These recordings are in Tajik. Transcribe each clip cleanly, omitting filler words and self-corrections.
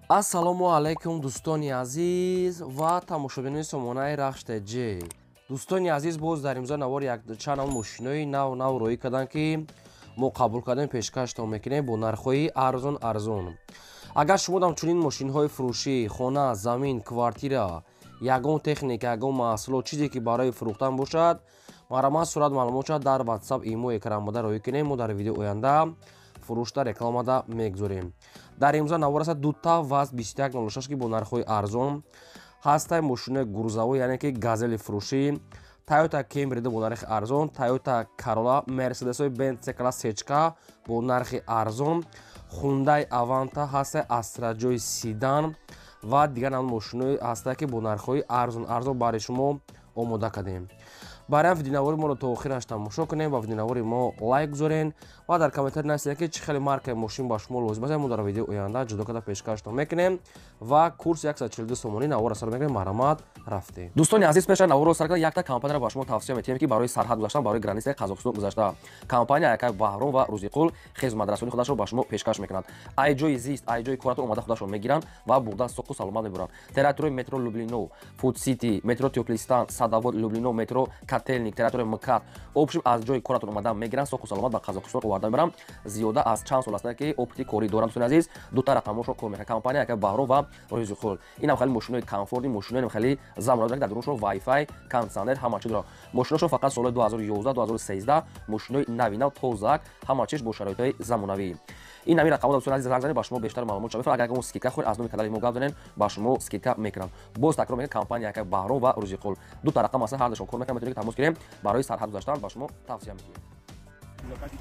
Ассалому алайкум дӯстони азиз ва тамошобинони сомонаи Рахште J. Дӯстони азиз, боз дар имзо навори чанд мошинои нав роӣ карданд ки мо қабул кардем пешкаштон мекунем бо нархҳои арзон. Агар шумо дам чунин мошинҳои фурӯшӣ, хона, замин, квартира, ягон техника, ягон маҳсулот, чизе ки барои фурӯхтан бошад, маромад сурат маълумотша дар WhatsApp имо экранбада роӣ кунем. Мо дар видеои оянда фурӯшта рекламада мегузорем. Дар имзо навор аст дута ВАЗ 2106 ки бо нархҳои арзон ҳастай мошинаи гурзавӣ, яъне ки газели фурӯшӣ, Toyota Camry бо нархи арзон, Toyota Corolla, Mercedes Benz C-Class HK бо нархи арзон, Hyundai Avanta ҳастай Astra-Joy Sedan ва дигар навъи мошинои ҳастай ки бо нархҳои арзон барои шумо омода кардем. Барои видеонавори моро то охираш тамошо кунем ва видеонавори мо лайк гузорен ва дар комментар нависед ки чӣ хеле маркаи мошин ба шумо лозим аст. Мо дар видеои оянда ҷудо карда пешкаштон мекунем ва курси 142 сомонӣ навора сар мекунем. Маромад рафтем. Дӯстони азиз, пеш аз наворро сар карда якта компанияро ба шумо тавсия метиҳем ки барои сарҳад гузаштан, барои границаи Қазоқистон гузашта компания якай Баҳром ва Рӯзиқул хизматрасонии худашро ба шумо пешкаш мекунад. Айҷои зист, айҷои коратон омада худашро мегиранд ва бурда соқу саломат мебуранд. Территорияи метро Люблино, Фуд Сити, метро Теплистан, Садовод Люблино, метро Котельник, территорияи МКАД, обшим аз ҷои коратон омадан мегиранд, соқу саломат ба Қазоқистон оварда мебаранд. Зиёда аз чанд сол аст ки опити кори доранд. Дӯстони азиз, дута рақамошро кор мекунад компания якай Баҳром ва Рӯзиқул. Инам хеле мошинои комфорти, мошинои хеле замонавӣ дар дуруншо Wi-Fi, кондитсионер ҳама чиз дорад. Мошинашо фақат соли 2011-2013 мошинои навинав тозак, ҳама чиз бо шароитҳои замонавӣ. ин ҳамин рақамҳо дӯстони азиз, занг занед ба шумо бештар маълумот шавад. Агар ягон скидка хӯед аз номи канали мо гап занед, ба шумо скидка мекунам. Боз такрор мекунам, компания якай Баҳром ва Рӯзиқул. Дута рақам аст, ҳар душон кор мекунам, метавонед тамос гирем, барои сарҳад гузаштан ба шумо тавсия мекунем.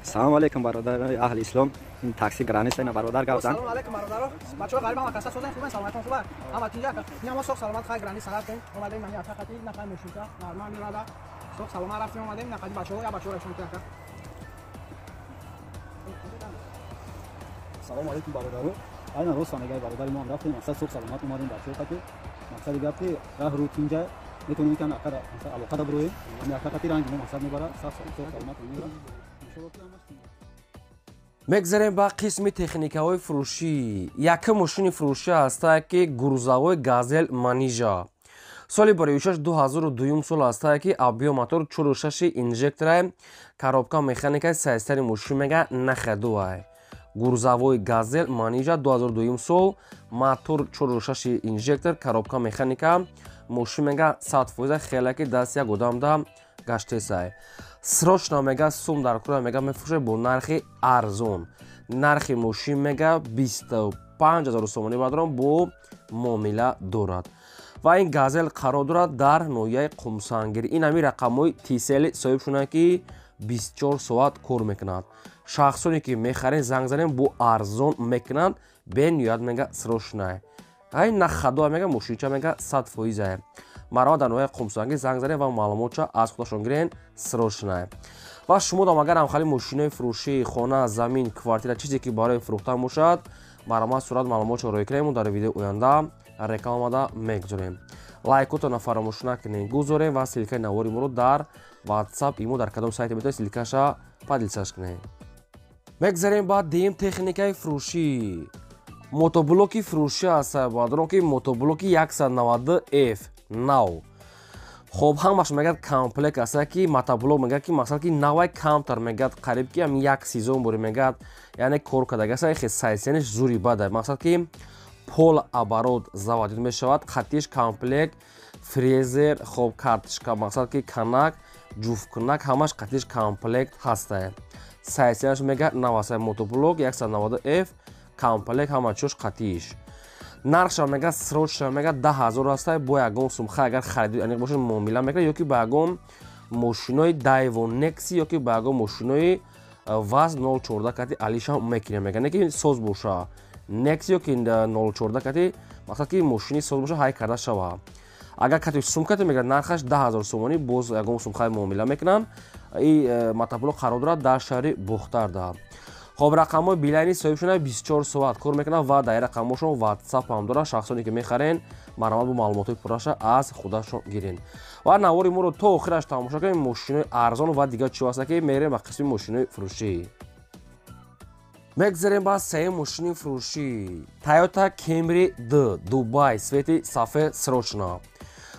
Assalomu alaykum barodaroy ahli islom. In taksi granisa ina barodar gavsan. Assalomu alaykum barodaro. Bachoq g'arib ham kasta so'zang xuben salomat xuba. Hamma tinja. Nima so'q salomat xay granisa raftem. Omadim mani afaqati na qay mushuka. Normal mirada. So'q salomat raftem omadim na qay bachoq ya bachoq shon taka. Assalomu alaykum barodaro. Ayna ro'z sanaga barodari mo ham raftem. Asal so'q salomat omadim bachoq taki. Maqsadi gapki rah ru tinja میتونیم که نکرد مثلا علاقه داره همین حرکتی رنگ ما مقصد میبره ساس سلامت میگیره мегзарем ба қисми техникаҳои фурӯшӣ. Якум мошини фурӯшӣ ҳастае ки гурзавои газел манижа. Соли барои 2002 сол ҳастае ки абё мотор 4.6 инжектора коробка механикаи сайстари мошин мега нахадуай. Гурзавои газел манижа 2002 сол, мотор 4.6 инжектор, коробка механика, мошин мега 100% хелаки даст як одамда гаштесай. Срочно мега сум дар кура мега мефурӯшад бо нархи арзон. Нархи мошин мега 25000 сомонӣ бадрон бо муомила дорад. Ва ин газел қарор дорад дар ноҳияи Қумсангир. Ин ҳамин рақамҳои тисели соҳибшона ки 24 соат кор мекунад. Шахсоне ки мехарен занг занем бо арзон мекунанд, бениёят мега срочно. Ай нахадо мега мошинча мега 100%. Маро дар ноҳияи Қумсангир занг занем ва маълумотша аз худашон гирен срочно. ва шумо дам агар ҳамхали мошинои фурӯшӣ, хона, замин, квартира, чизе ки барои фурӯхтан бошад, маромад сурат маълумотшо роӣ кунем. Дар видеои оянда рекламада мегузорем. лайкотона фаромӯш накунед, гузорем ва силкаи навори моро дар WhatsApp имо дар кадом сайти метавонед силкаша падилсаш кунед. мегзарем ба дим техникаи фурӯшӣ. мотоблоки фурӯшӣ аст бадрон ки мотоблоки 190F нав. хоб ҳамаш мегӯяд комплект аст ки мотоблок мегӯяд ки мақсад ки навай камтар мегӯяд қариб ки ҳам 1/3 боре мегӯяд, яъне кор кардаги аст хе сайсениш зури бада. мақсад ки пол оборот заводид мешавад, хатиш комплект, фрезер, хоб картишка, мақсад ки канак, ҷуфткунак ҳамаш хатиш комплект ҳастае. сайсенаш мегӯяд нав аст мотоблок 190F комплект ҳама чош қатиш. нархша мега срочно мега 10000 аст. бо ягон сумха агар хариди аниқ бошад муомила мекунад, ёки ба ягон мошинои Daiwo Nexi, ёки ба ягон мошинои ВАЗ 014 кати алиша мекунад. мега не ки соз боша Nexi ёки 014 кати, мақсад ки мошини соз боша ҳай карда шава. агар кати сумкати мега нархаш 10000 сомонӣ, боз ягон сумхаи муомила мекунанд. ин мотоблок қарор дорад дар шаҳри Бухтарда. хоб рақамҳои билайни соҳибшона 24 соат кор мекунад ва дар рақамҳошон WhatsApp ҳам дорад. шахсоне ки мехарен маромад бо маълумотои пурраша аз худашон гирен. ва навори моро то охираш тамошо кунед. мошинои арзон ва дигар чӣ аст ки мерем ба қисми мошинои фурӯшӣ. мегзарем ба сеюм мошини фурӯшӣ Toyota Camry D Дубай свети сафед срочно.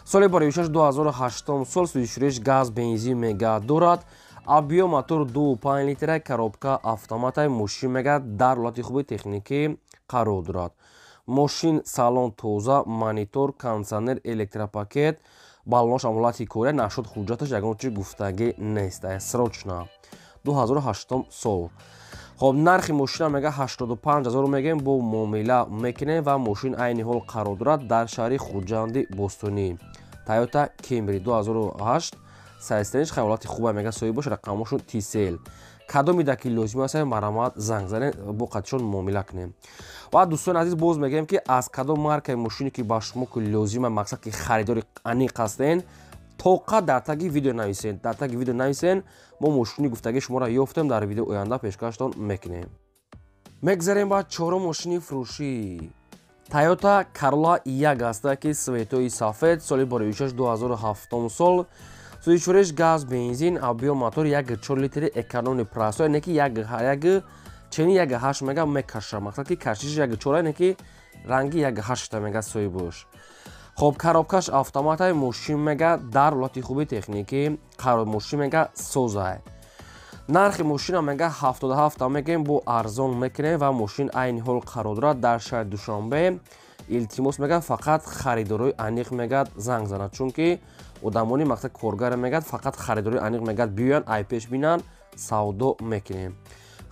соли бори 2008 сол сӯишуриш газ бензин мега дорад. Абиё мотор 2.5 литра коробка автоматаи мошин мега дар ҳолати хуби техникӣ қарор дорад. Мошин салон тоза, монитор, кондитсионер, электропакет, балонош ам ҳолати кория, нашуд ҳуҷҷаташ ягон чи гуфтагӣ нест. Срочно 2008 сол. خب نرخ ماشین میگه 85000 میگیم با معامله میکنه و ماشین عین حال قرار دارد در شهر خورجند بوستونی. تویوتا کیمری 2008 سایستنش خیالات خوبه میگه صاحبش رقمشون تیسل. کدام میده که لازم است مرامت زنگ زنه با قدشون معامله کنیم. و دوستان عزیز باز میگم که از کدام مارکه ماشینی که با شما که لازمه مقصد که خریداری انیق هستین توقع در تاگی ویدیو نویسین. در تاگی ویدیو نویسین ما ماشینی گفتگی شما را یافتیم در ویدیو آینده پیشکشتان میکنیم. میگذاریم با چهارم ماشینی فروشی Toyota Corolla یک است که سویتوی سفید سال باری 2007 سال سویچورش گاز بنزین آبیو موتور 1.4 لیتر اکانومی پراسو اینه که یک چنین 1.8 مگا میکشه مقصد که کشیش 1.4 اینه که رنگی 1.8 مگا سوی باش. خب коробкаш автоматаи мошин мега дар ҳолати хуби техникӣ қарор мошин мега соза. нархи мошина мега 77 мегем бо арзон мекунем ва мошин айни ҳол қарор дорад дар шаҳри Душанбе. илтимос мега фақат харидорои аниқ мегад занг занад чунки одамони мақсад коргар мегад фақат харидорои аниқ мегад биёянд ай пеш бинанд савдо мекунем.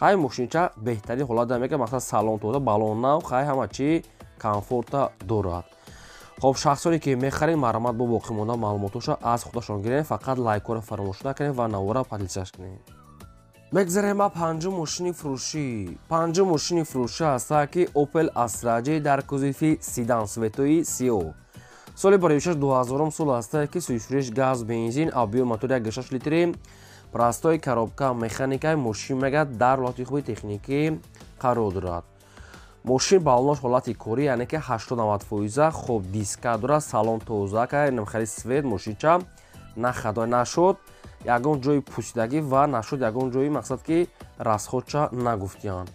хай мошинча беҳтарин ҳолат мега мақсад салон тоза балон нав хай ҳама чи комфорта дорад. خب شخصانی که میخرین مرامت با باقی مانده معلوماتش از خودشان گیرین فقط لایک را فراموش نکنین و نوارا پادلچش کنین. میگذاریم با پنجم ماشین فروشی. پنجم ماشین فروشی است که اوپل استراجه در کوزیفی سیدان سویتوی سیو. سال باری 2000 سال است که سویشورش گاز بنزین آبیو موتور 1.6 لیتر پراستای коробка مکانیکای ماشین میگه در حالت خوبی تکنیکی قرار دارد. ماشین балонош ҳолати корӣ яъне ки 80-90% хоб диска дора салон тоза ка намхари свет мошинча нахадой нашуд ягон ҷои пусидагӣ ва нашуд ягон ҷои мақсад ки расходча нагуфтиян.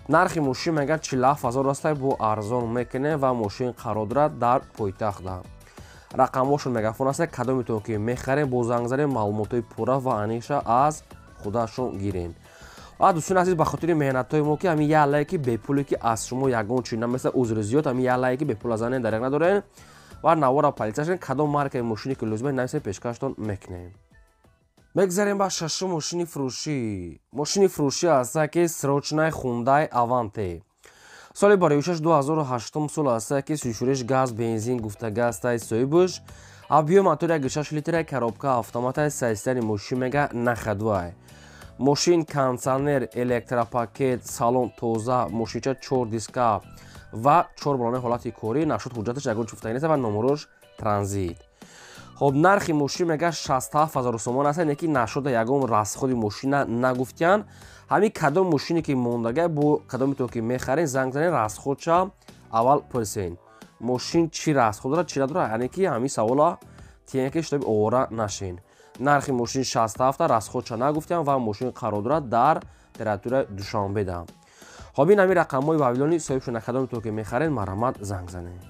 нархи мошин мега 47000 аст бо арзон мекунем ва мошин қарор дорад дар пойтахта. рақамошон мегафон аст кадометон ки мехарем бо занг занем маълумотои пурра ва аниша аз худашон гирен. دوستان عزیز به خاطر مهنت‌های ما که همین یه لایکی به پولی که از شما یگان چینا مثل عذر زیاد همین یه لایکی به پول ازن درک ندارن و نوارا پالیتاشن کدام مارکه ماشینی که لزومه نویسه پیشکشتون میکنیم. میگذاریم با ششم ماشین فروشی. ماشین فروشی است که سروچنای خوندای آوانته. سال باری 2008 سال است که سویشورش گاز بنزین گفتگی است صاحبش آبیو موتور 1.6 لیتر коробка автомата سیستم ماشین میگه نخدوای. ماشین кондитсионер электропакет салон тоза мошинча 4 диска ва 4 балони ҳолати корӣ нашуд ҳуҷҷаташ ягон чуфтагӣ нест ва номерош транзит. хоб нархи мошин мега 67000 сомон аст яъне ки нашуда ягон расходи мошина нагуфтиян ҳамин кадом мошине ки мондага бо кадометон ки мехарен занг занен расходча аввал пурсен мошин чӣ расход дорад чӣ надорад яъне ки ҳамин савола тияне ки шутоби овора нашин. нархи мошин 67 расходча нагуфтям ва мошин қарор дорад дар территорияи Душанбе да. хоб ин ҳамин рақамҳои вавилони соҳибшона кадометон ки мехарен марамат занг занед.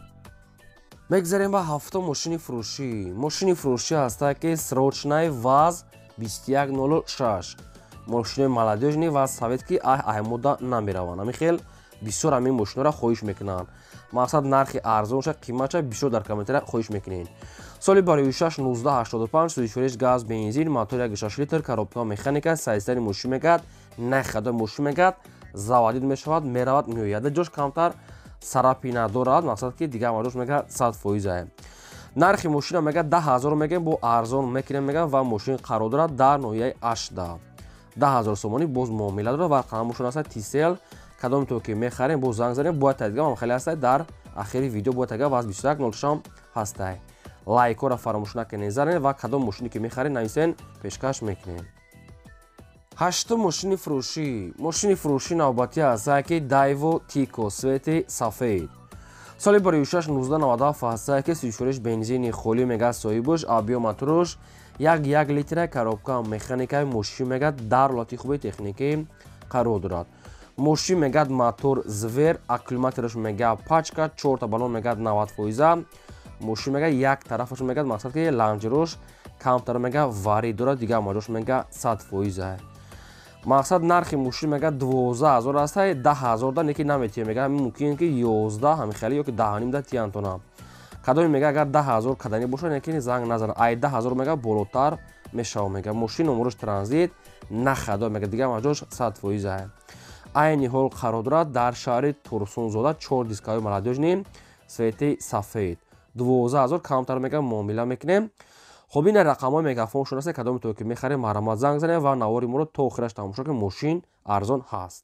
میگذاریم با هفتم ماشین فروشی. ماشین فروشی است که سروچنای واز 2106 ماشین молодежный و سویت که احمودا نمیروان همین خیل بسیار همین ماشین را خواهش میکنن مقصد نرخ ارزانش قیمتش بسیار در کامنت خواهش میکنین. سال باری 1985 سویشورش گاز بنزین موتور 1.6 لیتر коробка مکانیکا سایستری ماشین میگد نخدا ماشین میگد заводид мешавад меравад меояд ҷош камтар сарапина дорад мақсад ки дигар мадош мега 100%. нархи мошина мега 10000 мегем бо арзон мекунем мега ва мошин қарор дорад дар ноҳияи ашда 10000 сомонӣ боз муомила дорад ва рақамашон аст тисел кадометон ки мехарем бо занг занем бояд тайдгам хеле аст дар ахири видео бояд тайга ва 2106 ҳастай лайкора фаромӯш накунед занед ва кадом мошине ки мехаред нависен пешкаш мекунем. ҳаштум мошини фурӯшӣ. мошини фурӯшӣ навбатӣ аст ки Daewoo Tico свети сафед. соли бори 1997 аст ки сӯишуриш бензини холӣ мега соҳибуш абиё матруш 1 литра коробка механикаи мошин мега дар ҳолати хуби техникӣ қарор дорад. мошин мегӯяд мотор звер, аккумулятораш мегӯяд пачка, 4 та баллон мегӯяд 90%, мошин мегӯяд як тарафаш мегӯяд мақсад ки ланҷирош камтар мегӯяд варид дорад, дигар маҷош мегӯяд 100%. мақсад нархи мошин мегӯяд 12000 аст, 10000 да неки наметия мегӯяд мумкин ки 11 ҳами хели ё ки 10.5 да тиянтона. кадоми мегӯяд агар 10000 кадани бошад неки занг назанад, ай 10000 мегӯяд болотар мешава мегӯяд мошин номерош транзит нахадо мегӯяд дигар маҷош 100%. айни ҳол қарор дорад дар шаҳри Турсунзода 4 дискаҳои молодёжни свети сафед 12000 камтар мегӯяд муомила мекунем. хоб ин рақамҳои мегафон шунасе кадоми то ки мехарем маромат занг занем ва навори моро то охираш тамошо ки мошин арзон ҳаст.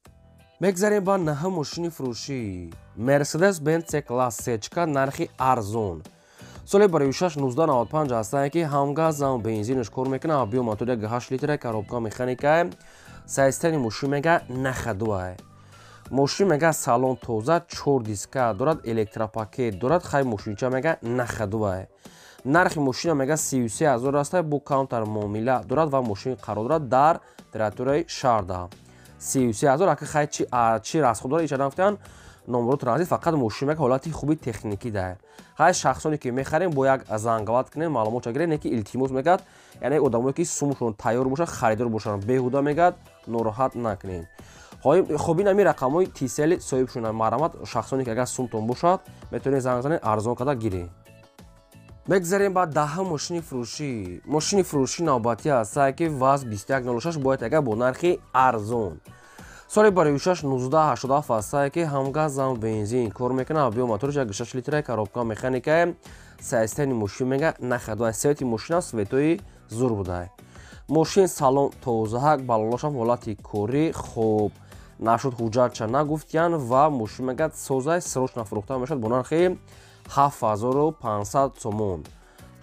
мегзарем ба наҳа мошини фурӯшӣ Mercedes Benz C-Class сечка нархи арзон. соли барои 6-1995 ҳастае ки ҳамгаз зам бензинаш кор мекунад, объём мотори 8 литра, коробка механика, сайстани мошин мега нахадуае. мошин мега салон тоза, 4 диска дорад, электропакет дорад, хай мошинча мега нахадуае. нархи мошина мега 33000 аст, бо каунтар муомила дорад ва мошин қарор дорад дар территорияи шаҳрда. 33000 ака хай чи расход дорад ичадан гуфтан номеро транзит фақат мошин мега ҳолати хуби техникӣ дае. хай шахсоне ки мехарем бо як занговат кунем маълумота гирем неки илтимос мегӯяд, яъне одамое ки сумшон тайёр бошад, харидор бошанд, беҳуда мегӯяд нороҳат накунем. хоб ин ами рақамҳои тисели соҳибшона маромат шахсоне ки агар сумтон бошад метавонед занг занед арзон када гирем. мегзарем ба даҳа мошини фурӯшӣ. мошини фурӯшӣ навбатӣ ҳастае ки ВАЗ 2106 бояд ага бо нархи арзон. соли барои 6-1987 ҳастае ки ҳамгаз зам бензин кор мекунад, объём моториш 6 литра, коробка механика, сайстани мошин мега нахадуае, свети мошина светои зур будае. мошин салон тозаак, баллонашам ҳолати корӣ хуб нашуд, ҳуҷҷатча нагуфтиян ва мошин мега созай срочна фурӯхта мешавад бо нархи 7500 сомон.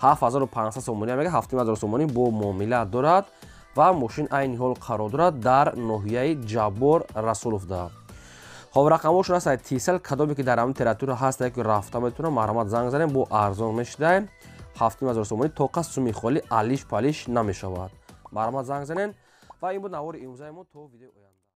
7500 сомони мега 7000 сомонӣ бо муомила дорад ва мошин айни ҳол қарор дорад дар ноҳияи Ҷаббор Расуловда. хоб рақамҳошон аст тисел кадоме ки дар ҳамин территория ҳаст ки рафта метавонам маромат занг занем бо арзон мешидаем 7000 сомонӣ тоқа суми холи алиш палиш намешавад. маромат занг занем ва ин буд навори имрӯзаи мо то видеои оянда.